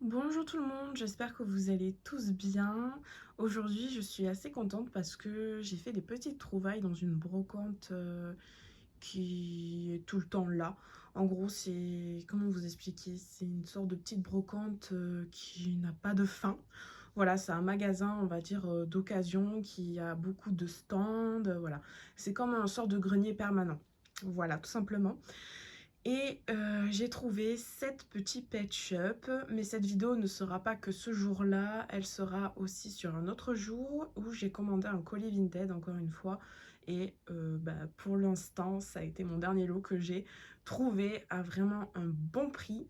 Bonjour tout le monde, j'espère que vous allez tous bien. Aujourd'hui, je suis assez contente parce que j'ai fait des petites trouvailles dans une brocante qui est tout le temps là. En gros, c'est, comment vous expliquer? C'est une sorte de petite brocante qui n'a pas de fin. Voilà, c'est un magasin, on va dire, d'occasion qui a beaucoup de stands. Voilà, c'est comme un sort de grenier permanent. Voilà, tout simplement. Et j'ai trouvé 7 petits pet shops, mais cette vidéo ne sera pas que ce jour-là, elle sera aussi sur un autre jour où j'ai commandé un colis Vinted encore une fois. Et pour l'instant, ça a été mon dernier lot que j'ai trouvé à vraiment un bon prix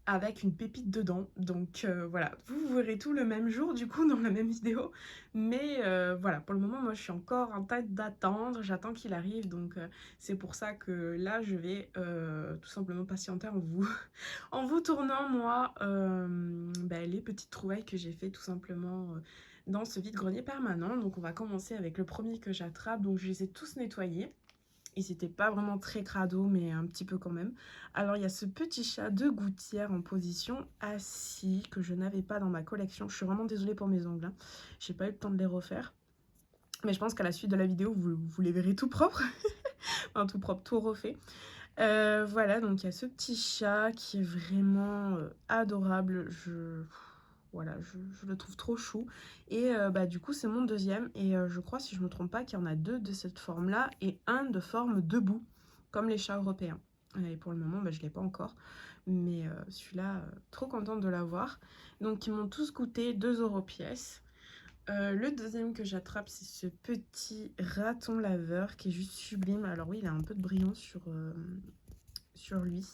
avec une pépite dedans. Donc voilà, vous verrez tout le même jour du coup dans la même vidéo. Mais voilà, pour le moment, moi je suis encore en tête d'attendre. J'attends qu'il arrive. Donc c'est pour ça que là, je vais tout simplement patienter en vous, en vous tournant moi les petites trouvailles que j'ai fait tout simplement dans ce vide-grenier permanent. Donc on va commencer avec le premier que j'attrape. Donc je les ai tous nettoyés. Ils n'étaient pas vraiment très crado, mais un petit peu quand même. Alors, il y a ce petit chat de gouttière en position assis que je n'avais pas dans ma collection. Je suis vraiment désolée pour mes ongles, hein. J'ai pas eu le temps de les refaire. Mais je pense qu'à la suite de la vidéo, vous les verrez tout propre. Enfin, tout propre, tout refait. Voilà, donc il y a ce petit chat qui est vraiment adorable. Voilà, je le trouve trop chou. Et du coup, c'est mon deuxième. Et je crois, si je me trompe pas, qu'il y en a deux de cette forme-là et un de forme debout, comme les chats européens. Et pour le moment, je ne l'ai pas encore. Mais celui-là, trop contente de l'avoir. Donc, ils m'ont tous coûté 2 euros pièce. Le deuxième que j'attrape, c'est ce petit raton laveur qui est juste sublime. Alors oui, il a un peu de brillant sur lui.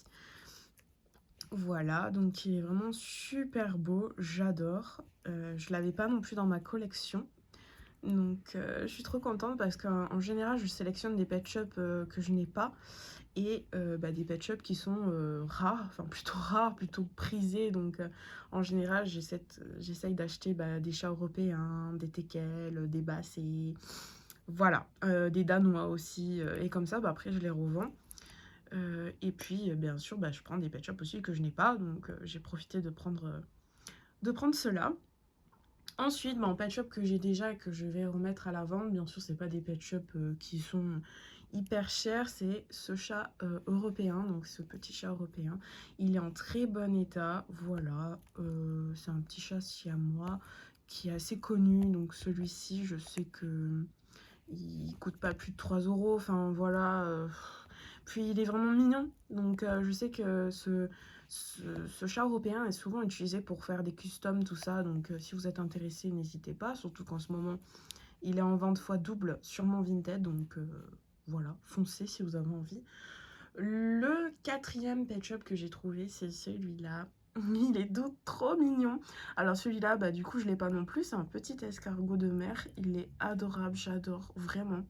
Voilà, donc il est vraiment super beau, j'adore. Je l'avais pas non plus dans ma collection. Donc je suis trop contente parce qu'en général, je sélectionne des pet shops que je n'ai pas. Et des pet shops qui sont rares, enfin plutôt rares, plutôt prisés. Donc en général, j'essaye d'acheter des chats européens, des teckels, des basset, voilà, des danois aussi. Et comme ça, après, je les revends. Et puis, bien sûr, je prends des pet shops aussi que je n'ai pas. Donc j'ai profité de prendre cela. Ensuite, en pet shop que j'ai déjà et que je vais remettre à la vente, bien sûr, c'est pas des pet shops qui sont hyper chers, c'est ce chat européen, donc ce petit chat européen. Il est en très bon état, voilà. C'est un petit chat siamois qui est assez connu, donc celui-ci, je sais que il coûte pas plus de 3 euros, enfin voilà. Puis il est vraiment mignon, donc je sais que ce chat européen est souvent utilisé pour faire des customs, tout ça. Donc si vous êtes intéressé, n'hésitez pas. Surtout qu'en ce moment, il est en vente fois double sur mon Vinted. Donc voilà, foncez si vous avez envie. Le quatrième pet shop que j'ai trouvé, c'est celui-là. Il est trop mignon. Alors celui-là, du coup, je l'ai pas non plus. C'est un petit escargot de mer. Il est adorable, j'adore, vraiment.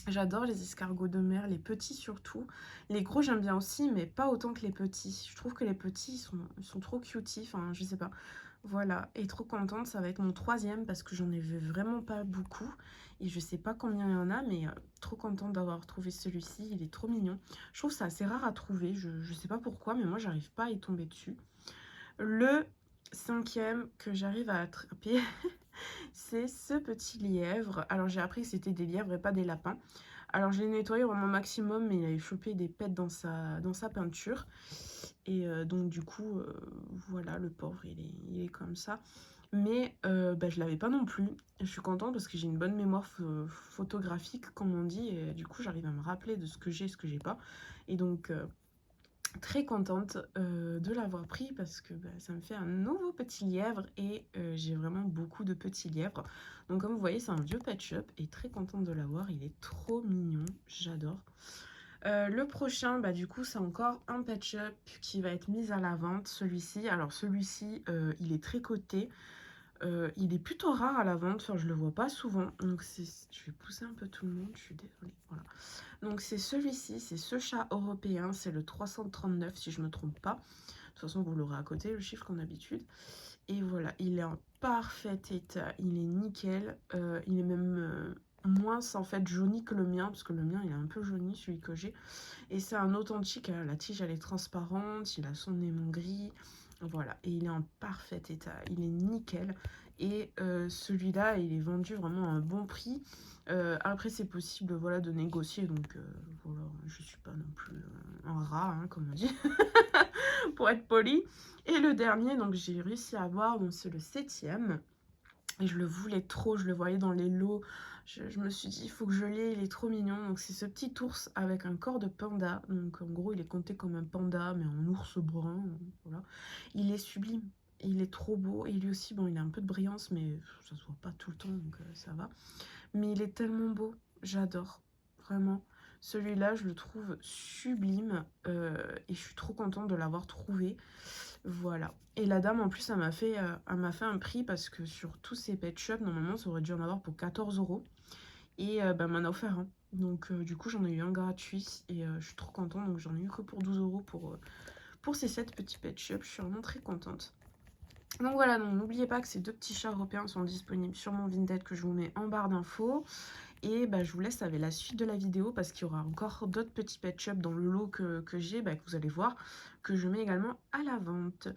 J'adore les escargots de mer, les petits surtout. Les gros j'aime bien aussi, mais pas autant que les petits. Je trouve que les petits ils sont trop cuties, enfin je sais pas. Voilà, et trop contente, ça va être mon troisième parce que j'en ai vu vraiment pas beaucoup. Et je sais pas combien il y en a, mais trop contente d'avoir trouvé celui-ci, il est trop mignon. Je trouve ça assez rare à trouver, je sais pas pourquoi, mais moi j'arrive pas à y tomber dessus. Le cinquième que j'arrive à attraper, c'est ce petit lièvre. Alors j'ai appris que c'était des lièvres et pas des lapins. Alors je l'ai nettoyé vraiment maximum, mais il avait chopé des pets dans sa peinture. Et donc du coup, voilà, le pauvre, il est comme ça. Mais je l'avais pas non plus. Je suis contente parce que j'ai une bonne mémoire photographique, comme on dit. Et du coup, j'arrive à me rappeler de ce que j'ai et ce que j'ai pas. Et donc, très contente de l'avoir pris parce que ça me fait un nouveau petit lièvre et j'ai vraiment beaucoup de petits lièvres. Donc comme vous voyez, c'est un vieux pet shop et très contente de l'avoir. Il est trop mignon, j'adore. Le prochain, du coup, c'est encore un pet shop qui va être mis à la vente, celui-ci. Alors celui-ci, il est très coté. Il est plutôt rare à la vente, enfin je le vois pas souvent. Donc je vais pousser un peu tout le monde, je suis désolée. Voilà. Donc c'est celui-ci, c'est ce chat européen, c'est le 339 si je me trompe pas. De toute façon vous l'aurez à côté, le chiffre comme d'habitude. Et voilà, il est en parfait état, il est nickel. Il est même moins en fait jauni que le mien, parce que le mien il est un peu jauni celui que j'ai. Et c'est un authentique, la tige elle est transparente, il a son aimant gris. Voilà, et il est en parfait état, il est nickel. Et celui-là, il est vendu vraiment à un bon prix. Après, c'est possible, voilà, de négocier, donc voilà, je suis pas non plus un rat, hein, comme on dit, pour être poli. Et le dernier, donc j'ai réussi à avoir, donc c'est le 7e. Et je le voulais trop, je le voyais dans les lots. Je me suis dit, il faut que je l'ai, il est trop mignon. Donc c'est ce petit ours avec un corps de panda. Donc en gros, il est compté comme un panda, mais en ours brun. Voilà. Il est sublime. Il est trop beau. Et lui aussi, bon, il a un peu de brillance, mais ça se voit pas tout le temps, donc ça va. Mais il est tellement beau. J'adore. Vraiment. Celui-là, je le trouve sublime. Et je suis trop contente de l'avoir trouvé. Voilà. Et la dame, en plus, elle m'a fait un prix parce que sur tous ces pet shops, normalement, ça aurait dû en avoir pour 14 euros. Et elle m'en a offert un. Donc, du coup, j'en ai eu un gratuit et je suis trop contente. Donc, j'en ai eu que pour 12 euros pour ces 7 petits pet shops. Je suis vraiment très contente. Donc voilà, donc n'oubliez pas que ces 2 petits chats européens sont disponibles sur mon Vinted que je vous mets en barre d'infos. Et je vous laisse avec la suite de la vidéo parce qu'il y aura encore d'autres petits pet shops dans le lot que j'ai, que vous allez voir, que je mets également à la vente.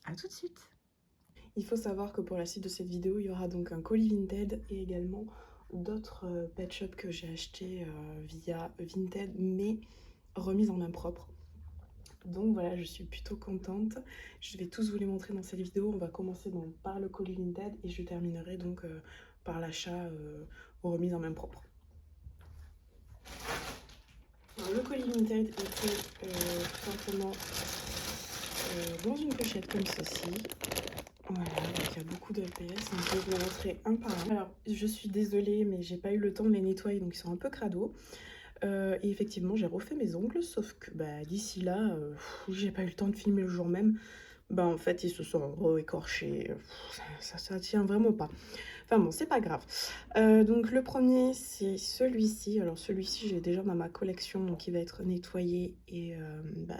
A tout de suite. Il faut savoir que pour la suite de cette vidéo, il y aura donc un colis Vinted et également d'autres pet shops que j'ai achetés via Vinted, mais remis en main propre. Donc voilà, je suis plutôt contente. Je vais tous vous les montrer dans cette vidéo. On va commencer donc par le colis Vinted et je terminerai donc par l'achat aux remises en main propre. Alors, le colis Vinted était tout simplement dans une pochette comme ceci. Voilà, donc il y a beaucoup de PS, donc je vais vous les montrer un par un. Alors, je suis désolée, mais j'ai pas eu le temps de les nettoyer, donc ils sont un peu crados. Et effectivement, j'ai refait mes ongles, sauf que d'ici là, j'ai pas eu le temps de filmer le jour même. En fait, ils se sont re-écorchés. Ça tient vraiment pas. Enfin bon, c'est pas grave. Donc le premier, c'est celui-ci. Alors celui-ci, j'ai déjà dans ma collection, donc il va être nettoyé et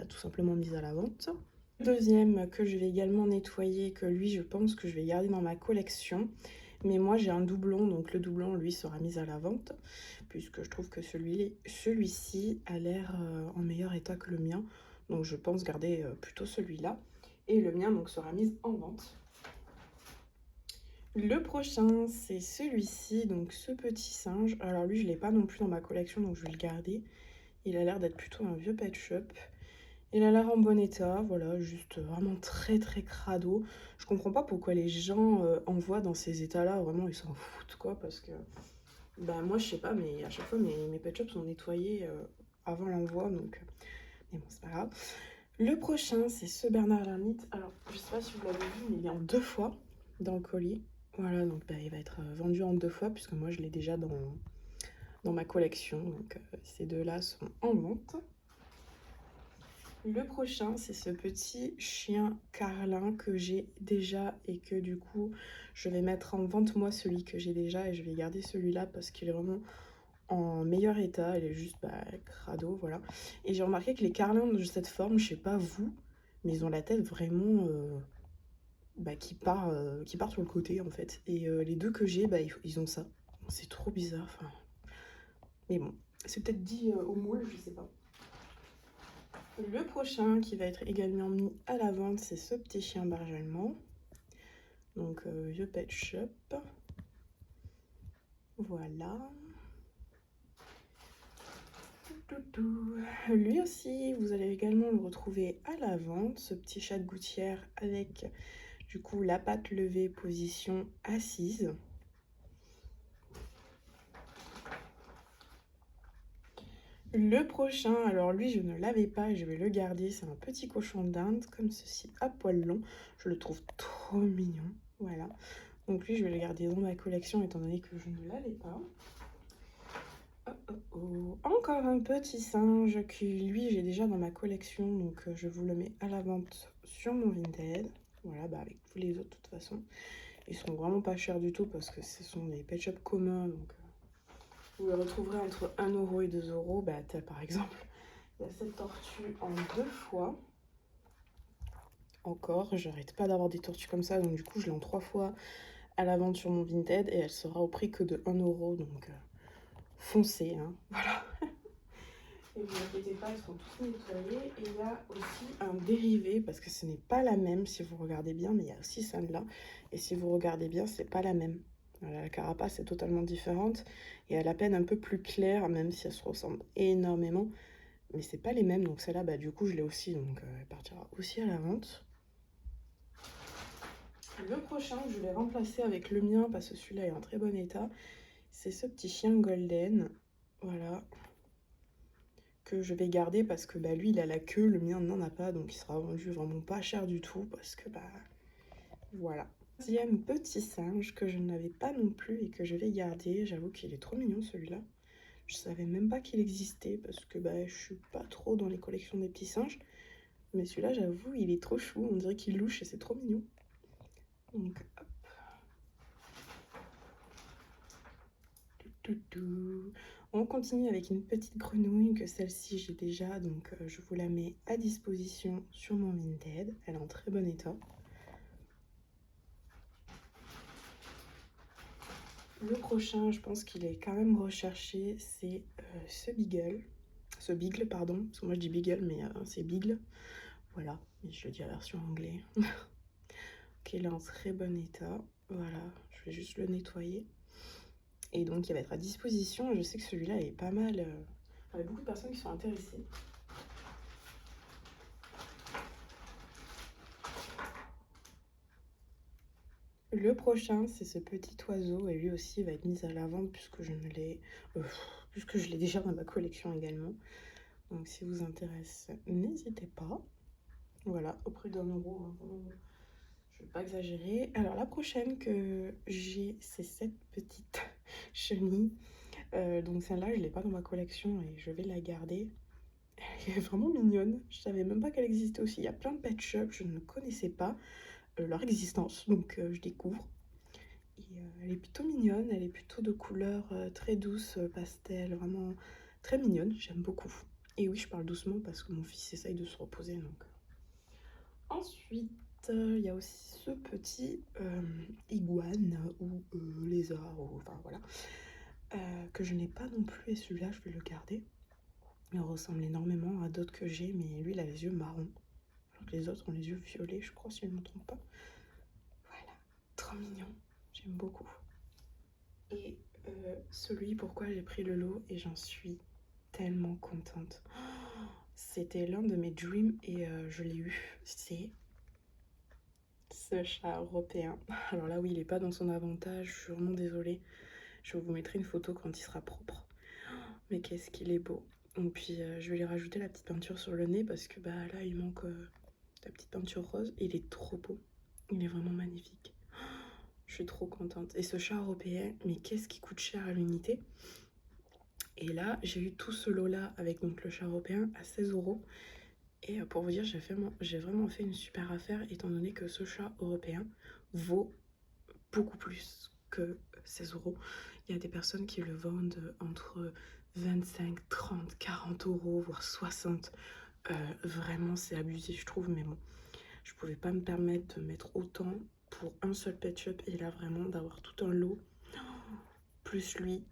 tout simplement mis à la vente. Le deuxième que je vais également nettoyer, que lui, je pense que je vais garder dans ma collection. Mais moi, j'ai un doublon, donc le doublon, lui, sera mis à la vente, puisque je trouve que celui-ci a l'air en meilleur état que le mien. Donc je pense garder plutôt celui-là. Et le mien, donc, sera mis en vente. Le prochain, c'est celui-ci, donc ce petit singe. Alors lui, je ne l'ai pas non plus dans ma collection, donc je vais le garder. Il a l'air d'être plutôt un vieux pet shop. Il a l'air en bon état, voilà, juste vraiment très très crado. Je comprends pas pourquoi les gens envoient dans ces états-là, vraiment ils s'en foutent quoi, parce que moi je sais pas, mais à chaque fois mes pet shops sont nettoyés avant l'envoi, donc mais bon, c'est pas grave. Le prochain, c'est ce Bernard l'ermite. Alors, je sais pas si vous l'avez vu, mais il est en 2 fois dans le colis. Voilà, donc il va être vendu en 2 fois, puisque moi je l'ai déjà dans ma collection, donc ces deux-là sont en vente. Le prochain, c'est ce petit chien carlin que j'ai déjà et que du coup, je vais mettre en vente moi celui que j'ai déjà et je vais garder celui-là parce qu'il est vraiment en meilleur état. Il est juste crado, voilà. Et j'ai remarqué que les carlins de cette forme, je sais pas vous, mais ils ont la tête vraiment qui part sur le côté en fait. Et les deux que j'ai, ils ont ça. C'est trop bizarre, enfin. Mais bon, c'est peut-être dit au moule, je sais pas. Le prochain qui va être également mis à la vente, c'est ce petit chien berger allemand. Donc vieux pet shop. Voilà. Lui aussi, vous allez également le retrouver à la vente, ce petit chat de gouttière avec du coup la patte levée, position assise. Le prochain, alors lui je ne l'avais pas, je vais le garder, c'est un petit cochon d'Inde comme ceci à poil long. Je le trouve trop mignon, voilà. Donc lui je vais le garder dans ma collection étant donné que je ne l'avais pas. Encore un petit singe qui lui j'ai déjà dans ma collection, donc je vous le mets à la vente sur mon Vinted. Voilà, avec tous les autres de toute façon. Ils sont vraiment pas chers du tout parce que ce sont des pet shops communs, donc vous le retrouverez entre 1 euro et 2 euros. Par exemple, il y a cette tortue en 2 fois. Encore, j'arrête pas d'avoir des tortues comme ça, donc du coup je l'ai en 3 fois à la vente sur mon Vinted et elle sera au prix que de 1 euro, donc foncez, hein, voilà. Et vous inquiétez pas, ils seront tous nettoyés. Et il y a aussi un dérivé, parce que ce n'est pas la même si vous regardez bien, mais il y a aussi celle-là. Et si vous regardez bien, c'est pas la même. Voilà, la carapace est totalement différente et elle a la peine un peu plus claire, même si elle se ressemble énormément. Mais c'est pas les mêmes, donc celle-là, bah, du coup, je l'ai aussi, donc elle partira aussi à la vente. Le prochain, je vais remplacer avec le mien, parce que celui-là est en très bon état. C'est ce petit chien golden, voilà, que je vais garder parce que bah, lui, il a la queue, le mien n'en a pas, donc il sera vendu vraiment pas cher du tout, parce que bah, voilà. Deuxième petit singe que je n'avais pas non plus et que je vais garder, j'avoue qu'il est trop mignon celui-là. Je savais même pas qu'il existait parce que bah, je suis pas trop dans les collections des petits singes. Mais celui-là, j'avoue, il est trop chou. On dirait qu'il louche et c'est trop mignon. Donc, hop. On continue avec une petite grenouille que celle-ci j'ai déjà. Donc, je vous la mets à disposition sur mon Vinted. Elle est en très bon état. Le prochain, je pense qu'il est quand même recherché, c'est ce beagle, pardon, parce que moi je dis beagle, mais c'est beagle, voilà, mais je le dis à la version anglais. Ok, il est en très bon état, voilà, je vais juste le nettoyer. Et donc il va être à disposition, je sais que celui-là est pas mal, il y a beaucoup de personnes qui sont intéressées. Le prochain, c'est ce petit oiseau, et lui aussi va être mis à la vente puisque puisque je l'ai déjà dans ma collection également. Donc si vous intéresse, n'hésitez pas. Voilà, au prix d'1 euro, hein, je ne vais pas exagérer. Alors la prochaine que j'ai, c'est cette petite chenille. Donc celle-là, je ne l'ai pas dans ma collection et je vais la garder. Elle est vraiment mignonne. Je savais même pas qu'elle existait aussi. Il y a plein de pet shops, je ne connaissais pas leur existence, donc je découvre. Et elle est plutôt mignonne, elle est plutôt de couleur très douce, pastel, vraiment très mignonne, j'aime beaucoup. Et oui, je parle doucement parce que mon fils essaye de se reposer. Donc. Ensuite, il y a aussi ce petit iguane ou lézard, ou, enfin voilà, que je n'ai pas non plus. Et celui-là, je vais le garder. Il ressemble énormément à d'autres que j'ai, mais lui, il a les yeux marrons. Alors que les autres ont les yeux violets, je crois, si je ne me trompe pas. Voilà, trop mignon, j'aime beaucoup. Et celui pourquoi j'ai pris le lot, et j'en suis tellement contente. C'était l'un de mes dreams et je l'ai eu. C'est ce chat européen. Alors là, oui, il n'est pas dans son avantage, je suis vraiment désolée. Je vous mettrai une photo quand il sera propre. Mais qu'est-ce qu'il est beau. Et puis, je vais lui rajouter la petite peinture sur le nez parce que bah là, il manque la petite peinture rose. Il est trop beau. Il est vraiment magnifique. Je suis trop contente. Et ce chat européen, mais qu'est-ce qui coûte cher à l'unité? Et là, j'ai eu tout ce lot-là avec donc le chat européen à 16 euros. Et pour vous dire, j'ai vraiment fait une super affaire étant donné que ce chat européen vaut beaucoup plus que 16 euros. Il y a des personnes qui le vendent entre 25, 30, 40 euros, voire 60. Vraiment, c'est abusé, je trouve, mais bon, je pouvais pas me permettre de mettre autant pour un seul pet shop. Et là, vraiment, d'avoir tout un lot, plus lui,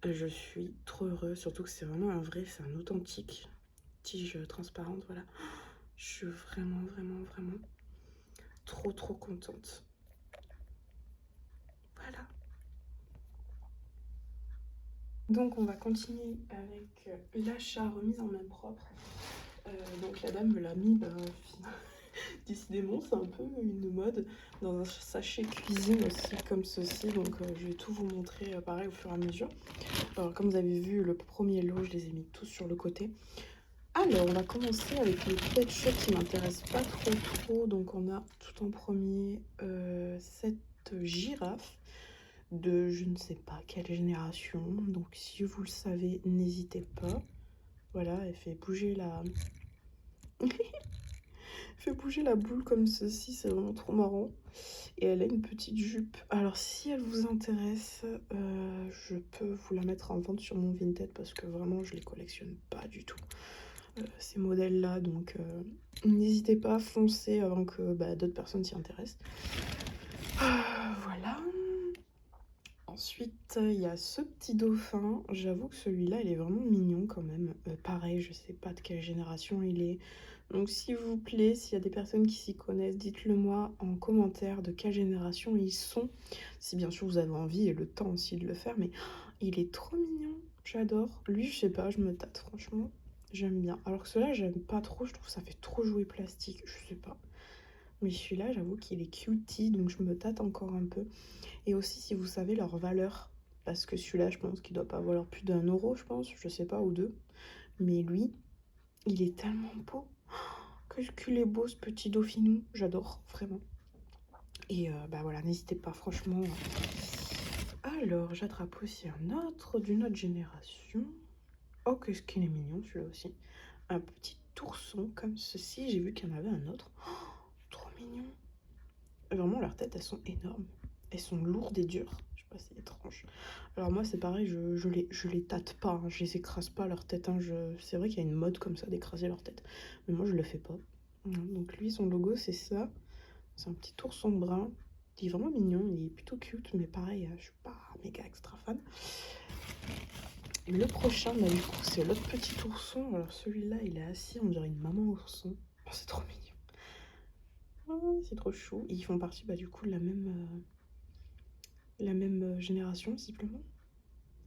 je suis trop heureuse. Surtout que c'est vraiment un vrai, c'est un authentique. Tige transparente, voilà. Je suis vraiment, vraiment, vraiment trop contente. Voilà. Donc on va continuer avec l'achat remise en main propre. Donc la dame me l'a mis, décidément c'est un peu une mode, dans un sachet cuisine aussi comme ceci. Donc je vais tout vous montrer pareil au fur et à mesure. Alors comme vous avez vu, le premier lot, je les ai mis tous sur le côté. Alors, on va commencer avec les pet shops qui m'intéressent pas trop. Donc, on a tout en premier cette girafe de je ne sais pas quelle génération. Donc, si vous le savez, n'hésitez pas. Voilà, elle fait bouger la... elle fait bouger la boule comme ceci, c'est vraiment trop marrant. Et elle a une petite jupe. Alors, si elle vous intéresse, je peux vous la mettre en vente sur mon Vinted parce que vraiment, je les collectionne pas du tout. Ces modèles là, donc n'hésitez pas à foncer avant que d'autres personnes s'y intéressent. Voilà. Ensuite, il y a ce petit dauphin. J'avoue que celui-là, il est vraiment mignon quand même. Pareil, je sais pas de quelle génération il est. Donc s'il vous plaît, s'il y a des personnes qui s'y connaissent, dites-le moi en commentaire de quelle génération ils sont. Si bien sûr vous avez envie et le temps aussi de le faire. Mais il est trop mignon. J'adore. Lui, je sais pas, je me tâte franchement. J'aime bien. Alors que celui-là, j'aime pas trop. Je trouve que ça fait trop jouer plastique. Je sais pas. Mais celui-là, j'avoue qu'il est cutie. Donc je me tâte encore un peu. Et aussi si vous savez leur valeur. Parce que celui-là, je pense qu'il doit pas valoir plus d'1 euro, je pense. Je sais pas, ou deux. Mais lui, il est tellement beau. Qu'il est beau ce petit dauphinou. J'adore, vraiment. Et bah voilà, n'hésitez pas, franchement. Alors, j'attrape aussi un autre d'une autre génération. Oh, qu'est-ce qu'il est mignon celui-là aussi. Un petit ourson comme ceci. J'ai vu qu'il y en avait un autre. Oh, trop mignon. Vraiment, leurs têtes, elles sont énormes. Elles sont lourdes et dures. Je sais pas, c'est étrange. Alors moi, c'est pareil, je les tâte pas. Hein. Je les écrase pas, leur tête. Hein. C'est vrai qu'il y a une mode comme ça d'écraser leur tête. Mais moi, je le fais pas. Donc lui, son logo, c'est ça. C'est un petit ourson brun. Il est vraiment mignon, il est plutôt cute, mais pareil, je suis pas méga extra fan. Et le prochain, bah, du coup, c'est l'autre petit ourson. Alors celui-là, il est assis, on dirait une maman ourson. Oh, c'est trop mignon. Oh, c'est trop chou. Et ils font partie, bah, du coup, de la même génération, visiblement.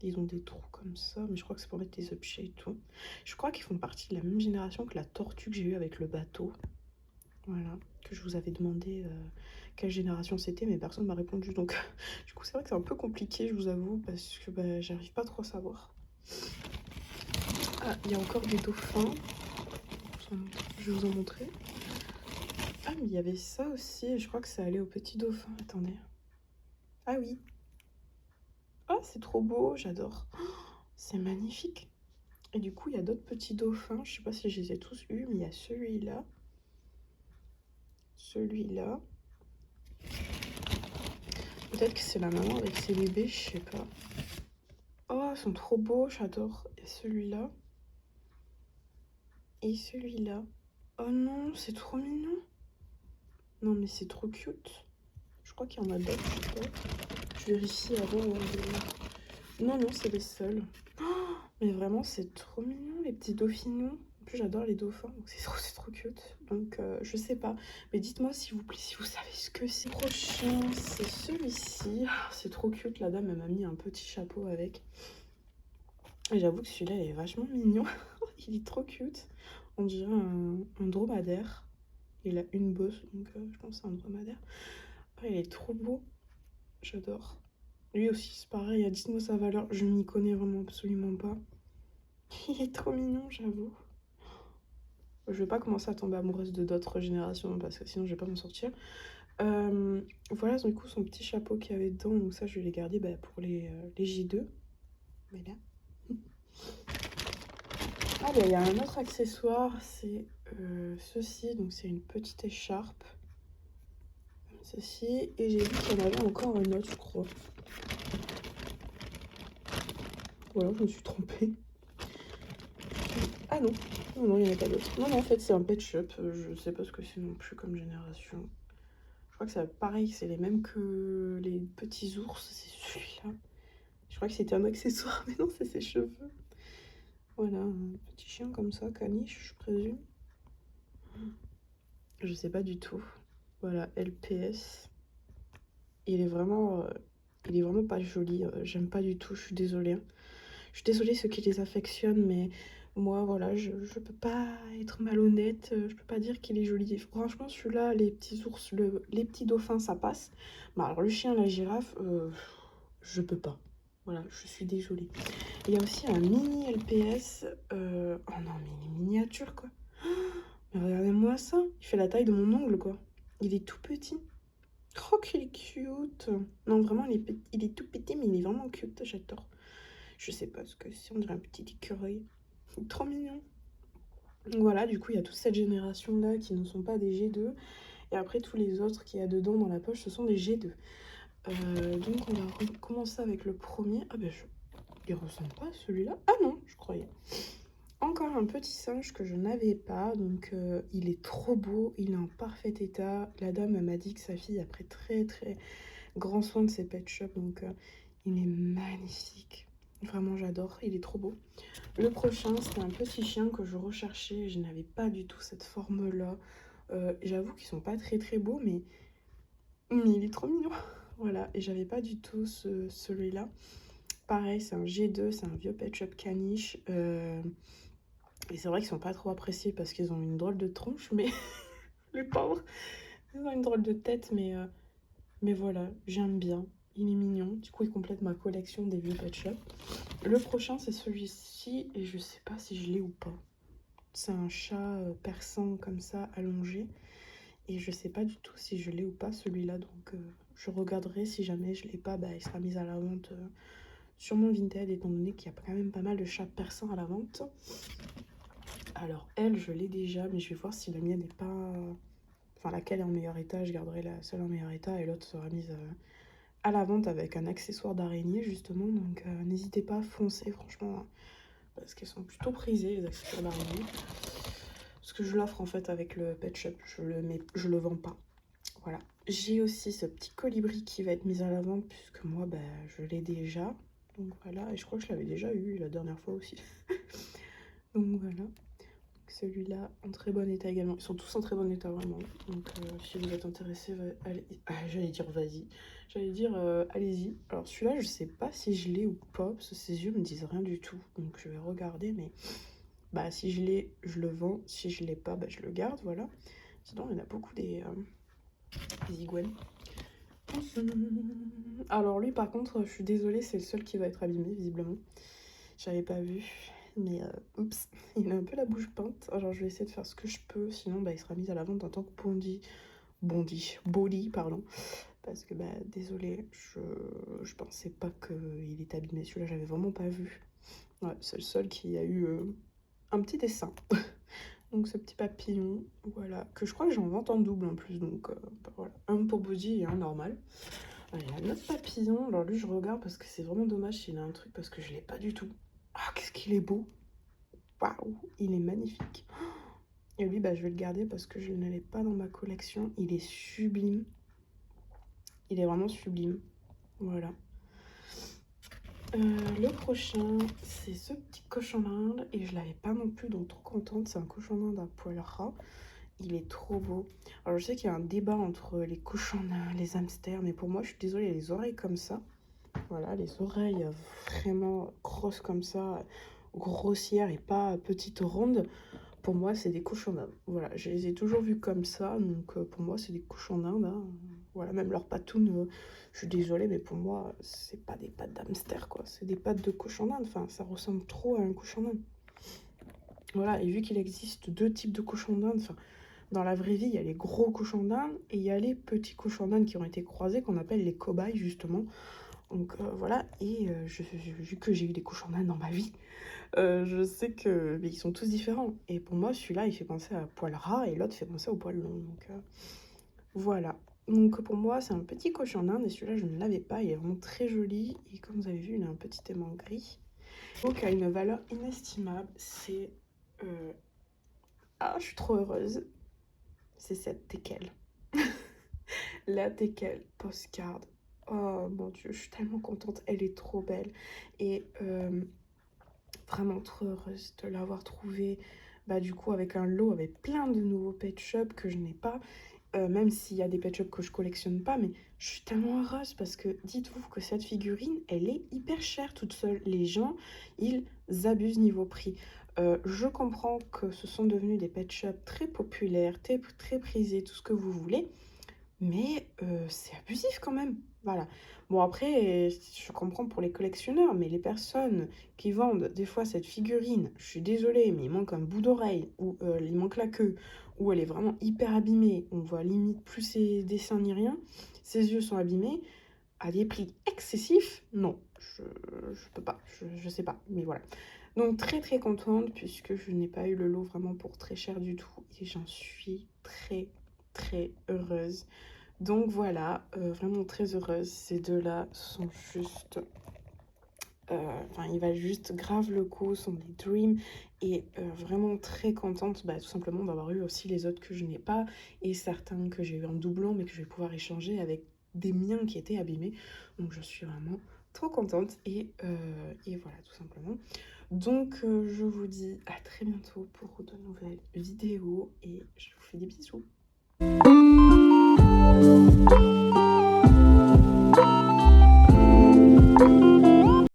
Ils ont des trous comme ça, mais je crois que c'est pour mettre des objets et tout. Je crois qu'ils font partie de la même génération que la tortue que j'ai eue avec le bateau. Voilà, que je vous avais demandé quelle génération c'était, mais personne m'a répondu. Donc, du coup, c'est vrai que c'est un peu compliqué, je vous avoue, parce que bah, j'arrive pas trop à savoir. Ah, il y a encore des dauphins. Je vais vous en montrer. Ah, mais il y avait ça aussi. Je crois que ça allait au petit dauphin. Attendez. Ah oui. Ah, c'est trop beau, j'adore. Oh, c'est magnifique. Et du coup, il y a d'autres petits dauphins. Je sais pas si je les ai tous eus, mais il y a celui-là. Celui-là. Peut-être que c'est la maman avec ses bébés, je sais pas. Oh, ils sont trop beaux, j'adore. Et celui-là. Et celui-là. Oh non, c'est trop mignon. Non, mais c'est trop cute. Je crois qu'il y en a d'autres, je sais pas. Je vérifie avant. Non, non, c'est les seuls. Oh, mais vraiment, c'est trop mignon, les petits dauphinous. En plus, j'adore les dauphins, donc c'est trop cute. Donc, je sais pas. Mais dites-moi, s'il vous plaît, si vous savez ce que c'est. Prochain, c'est celui-ci. Ah, c'est trop cute. La dame, elle m'a mis un petit chapeau avec. Et j'avoue que celui-là, il est vachement mignon. Il est trop cute. On dirait un dromadaire. Il a une bosse, donc je pense que c'est un dromadaire. Oh, il est trop beau. J'adore. Lui aussi, c'est pareil. Dites-moi sa valeur. Je m'y connais vraiment absolument pas. Il est trop mignon, j'avoue. Je vais pas commencer à tomber amoureuse de d'autres générations parce que sinon je vais pas m'en sortir. Voilà, du coup, son petit chapeau qu'il y avait dedans. Donc ça, je vais les garder bah, pour les J2. Voilà. Ah, bah, il y a un autre accessoire. C'est ceci. Donc c'est une petite écharpe. Ceci. Et j'ai vu qu'il y en avait encore un autre, je crois. Voilà, je me suis trompée. Ah non, non, non, il n'y en a pas d'autre. Non, non, en fait, c'est un pet shop. Je sais pas ce que c'est non plus comme génération. Je crois que c'est pareil, c'est les mêmes que les petits ours. C'est celui-là. Je crois que c'était un accessoire, mais non, c'est ses cheveux. Voilà, un petit chien comme ça, caniche, je présume. Je sais pas du tout. Voilà, LPS. Il est vraiment pas joli. J'aime pas du tout, je suis désolée. Je suis désolée ceux qui les affectionnent, mais moi, voilà, je peux pas être malhonnête. Je peux pas dire qu'il est joli. Franchement, celui-là, les petits ours, les petits dauphins, ça passe. Mais alors, le chien, la girafe, je peux pas. Voilà, je suis désolée. Il y a aussi un mini LPS. Oh non, mais il est miniature, quoi. Mais regardez-moi ça. Il fait la taille de mon ongle, quoi. Il est tout petit. Oh, qu'il est cute. Non, vraiment, il est tout petit, mais il est vraiment cute. J'adore. Je sais pas ce que c'est. On dirait un petit écureuil. Trop mignon. Donc voilà, du coup, il y a toute cette génération-là qui ne sont pas des G2. Et après, tous les autres qu'il y a dedans dans la poche, ce sont des G2. Donc on va commencer avec le premier. Ah ben, il ressemble pas à celui-là. Ah non, je croyais. Encore un petit singe que je n'avais pas. Donc il est trop beau. Il est en parfait état. La dame m'a dit que sa fille a pris très grand soin de ses pet shops. Donc Il est magnifique. Vraiment, j'adore. Il est trop beau. Le prochain, c'était un petit chien que je recherchais. Je n'avais pas du tout cette forme-là. J'avoue qu'ils sont pas très beaux, mais il est trop mignon. Voilà, et j'avais pas du tout celui-là. Pareil, c'est un G2, c'est un vieux Pet Shop caniche. Et c'est vrai qu'ils sont pas trop appréciés parce qu'ils ont une drôle de tronche, mais les pauvres, ils ont une drôle de tête, mais voilà, j'aime bien. Il est mignon. Du coup, il complète ma collection des vieux Pet Shop. Le prochain, c'est celui-ci, et je sais pas si je l'ai ou pas. C'est un chat persan comme ça, allongé. Et je sais pas du tout si je l'ai ou pas celui-là, donc je regarderai. Si jamais je l'ai pas, bah, il sera mis à la vente sur mon Vinted, étant donné qu'il y a quand même pas mal de chats persans à la vente. Alors elle, je l'ai déjà, mais je vais voir si la mienne n'est pas... Enfin, laquelle est en meilleur état, je garderai la seule en meilleur état et l'autre sera mise à la vente avec un accessoire d'araignée, justement. Donc n'hésitez pas à foncer, franchement, parce qu'elles sont plutôt prisées, les accessoires d'araignée. Parce que je l'offre en fait avec le Pet Shop, je le vends pas. Voilà. J'ai aussi ce petit colibri qui va être mis à la vente, puisque moi, bah, je l'ai déjà. Donc voilà, et je crois que je l'avais déjà eu la dernière fois aussi. Donc voilà. Celui-là en très bon état également. Ils sont tous en très bon état vraiment. Donc si vous êtes intéressé, allez... j'allais dire vas-y. J'allais dire allez-y. Alors celui-là, je sais pas si je l'ai ou pas, parce que ses yeux me disent rien du tout. Donc je vais regarder, mais bah si je l'ai, je le vends. Si je l'ai pas, bah je le garde, voilà. Sinon, il y en a beaucoup des iguanes. Alors lui par contre, je suis désolée, c'est le seul qui va être abîmé visiblement. J'avais pas vu, mais oups, il a un peu la bouche peinte. Alors je vais essayer de faire ce que je peux, sinon bah, il sera mis à la vente en tant que body, pardon. Parce que bah désolée, je pensais pas qu'il est abîmé. Celui-là j'avais vraiment pas vu. Ouais, c'est le seul qui a eu un petit dessin. Donc ce petit papillon, voilà, que je crois que j'ai en vente en double en plus, donc bah, voilà, un pour body et un normal. Il y a un autre papillon, alors lui je regarde parce que c'est vraiment dommage s'il a un truc parce que je l'ai pas du tout. Ah, qu'est-ce qu'il est beau! Waouh, il est magnifique. Et lui, bah, je vais le garder parce que je ne l'ai pas dans ma collection. Il est sublime. Il est vraiment sublime. Voilà. Le prochain, c'est ce petit cochon d'Inde. Et je l'avais pas non plus, donc trop contente. C'est un cochon d'Inde à poil ras. Il est trop beau. Alors je sais qu'il y a un débat entre les cochons d'Inde, les hamsters. Mais pour moi, je suis désolée, il a les oreilles comme ça. Voilà, les oreilles vraiment grosses comme ça, grossières et pas petites rondes. Pour moi, c'est des cochons d'Inde. Voilà, je les ai toujours vus comme ça, donc pour moi, c'est des cochons d'Inde. Hein. Voilà, même leurs patounes, je suis désolée, mais pour moi, c'est pas des pattes d'hamster, quoi. C'est des pattes de cochon d'Inde. Enfin, ça ressemble trop à un cochon d'Inde. Voilà, et vu qu'il existe deux types de cochons d'Inde, enfin, dans la vraie vie, il y a les gros cochons d'Inde et il y a les petits cochons d'Inde qui ont été croisés, qu'on appelle les cobayes, justement. Donc voilà, et vu que j'ai eu des cochons d'Inde dans ma vie, je sais que mais ils sont tous différents. Et pour moi, celui-là, il fait penser à poil ras et l'autre fait penser au poil long. Donc voilà. Donc pour moi, c'est un petit cochon d'Inde et celui-là, je ne l'avais pas. Il est vraiment très joli. Et comme vous avez vu, il a un petit aimant gris. Donc, a une valeur inestimable. C'est... Ah, je suis trop heureuse. C'est cette teckel. La teckel postcard. Oh mon Dieu, je suis tellement contente. Elle est trop belle. Et... vraiment trop heureuse de l'avoir trouvé, bah du coup avec un lot avec plein de nouveaux pet shops que je n'ai pas, même s'il y a des pet shops que je collectionne pas, mais je suis tellement heureuse parce que dites-vous que cette figurine elle est hyper chère toute seule. Les gens ils abusent niveau prix. Je comprends que ce sont devenus des pet shops très populaires, très prisés, tout ce que vous voulez, mais c'est abusif quand même. Voilà. Bon, après, je comprends pour les collectionneurs, mais les personnes qui vendent des fois cette figurine, je suis désolée, mais il manque un bout d'oreille, ou il manque la queue, ou elle est vraiment hyper abîmée, on voit limite plus ses dessins ni rien, ses yeux sont abîmés, à des prix excessifs, non, je peux pas, je sais pas, mais voilà. Donc très contente, puisque je n'ai pas eu le lot vraiment pour très cher du tout, et j'en suis très heureuse. Donc voilà, vraiment très heureuse. Ces deux-là sont juste... Enfin, ils valent juste grave le coup, sont des dreams. Et vraiment très contente, bah, tout simplement d'avoir eu aussi les autres que je n'ai pas. Et certains que j'ai eu en doublon, mais que je vais pouvoir échanger avec des miens qui étaient abîmés. Donc je suis vraiment trop contente et voilà tout simplement. Donc je vous dis à très bientôt pour de nouvelles vidéos et je vous fais des bisous.